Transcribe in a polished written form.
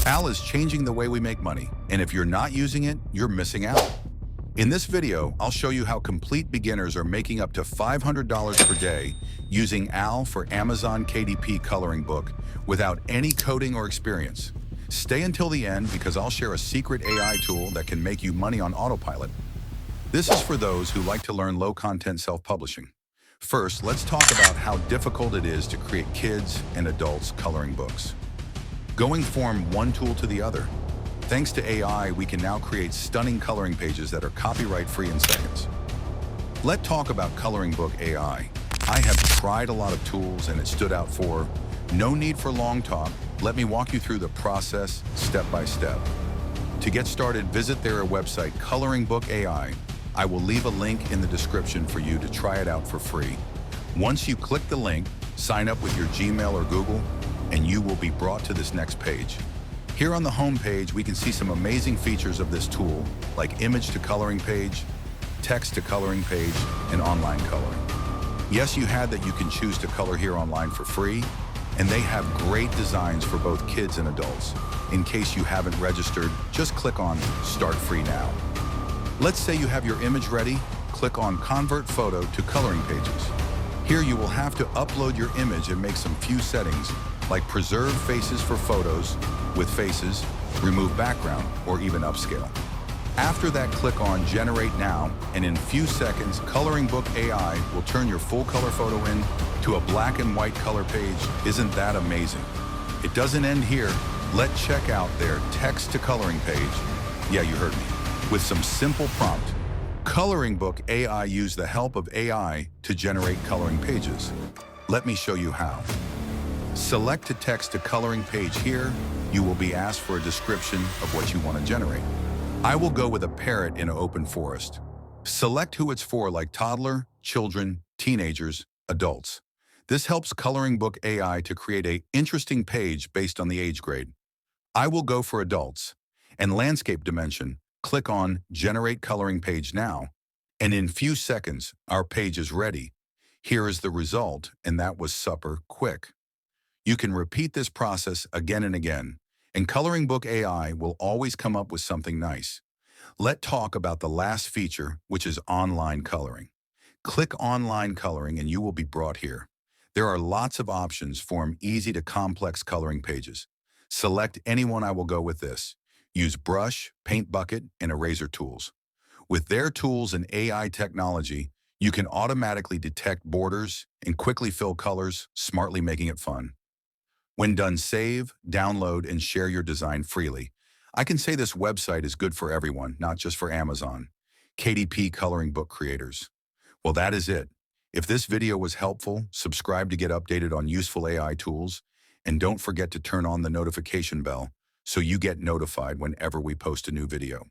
Al is changing the way we make money, and if you're not using it, you're missing out. In this video, I'll show you how complete beginners are making up to $500 per day using Al for Amazon KDP coloring book without any coding or experience. Stay until the end because I'll share a secret AI tool that can make you money on autopilot. This is for those who like to learn low-content self-publishing. First, let's talk about how difficult it is to create kids and adults coloring books. Going from one tool to the other. Thanks to AI, we can now create stunning coloring pages that are copyright-free in seconds. Let's talk about ColoringBook AI. I have tried a lot of tools and it stood out for no need for long talk. Let me walk you through the process step by step. To get started, visit their website, ColoringBookai. I will leave a link in the description for you to try it out for free. Once you click the link, sign up with your Gmail or Google, and you will be brought to this next page. Here on the home page, we can see some amazing features of this tool, like image to coloring page, text to coloring page, and online coloring. Yes, you had that you can choose to color here online for free, and they have great designs for both kids and adults. In case you haven't registered, just click on Start Free Now. Let's say you have your image ready, click on Convert Photo to Coloring Pages. Here you will have to upload your image and make some few settings, like preserve faces for photos with faces, remove background, or even upscale. After that, click on Generate Now, and in few seconds, ColoringBook AI will turn your full color photo in to a black and white color page. Isn't that amazing? It doesn't end here. Let's check out their text to coloring page. Yeah, you heard me. With some simple prompt, ColoringBook AI use the help of AI to generate coloring pages. Let me show you how. Select a text to coloring page here. You will be asked for a description of what you want to generate. I will go with a parrot in an open forest. Select who it's for, like toddler, children, teenagers, adults. This helps ColoringBook AI to create an interesting page based on the age grade. I will go for adults. And landscape dimension, click on Generate Coloring Page Now, and in few seconds, our page is ready. Here is the result, and that was super quick. You can repeat this process again and again, and ColoringBook AI will always come up with something nice. Let's talk about the last feature, which is online coloring. Click Online Coloring and you will be brought here. There are lots of options from easy to complex coloring pages. Select any one. I will go with this. Use brush, paint bucket, and eraser tools. With their tools and AI technology, you can automatically detect borders and quickly fill colors, smartly making it fun. When done, save, download, and share your design freely. I can say this website is good for everyone, not just for Amazon. KDP coloring book creators. Well, that is it. If this video was helpful, subscribe to get updated on useful AI tools, and don't forget to turn on the notification bell so you get notified whenever we post a new video.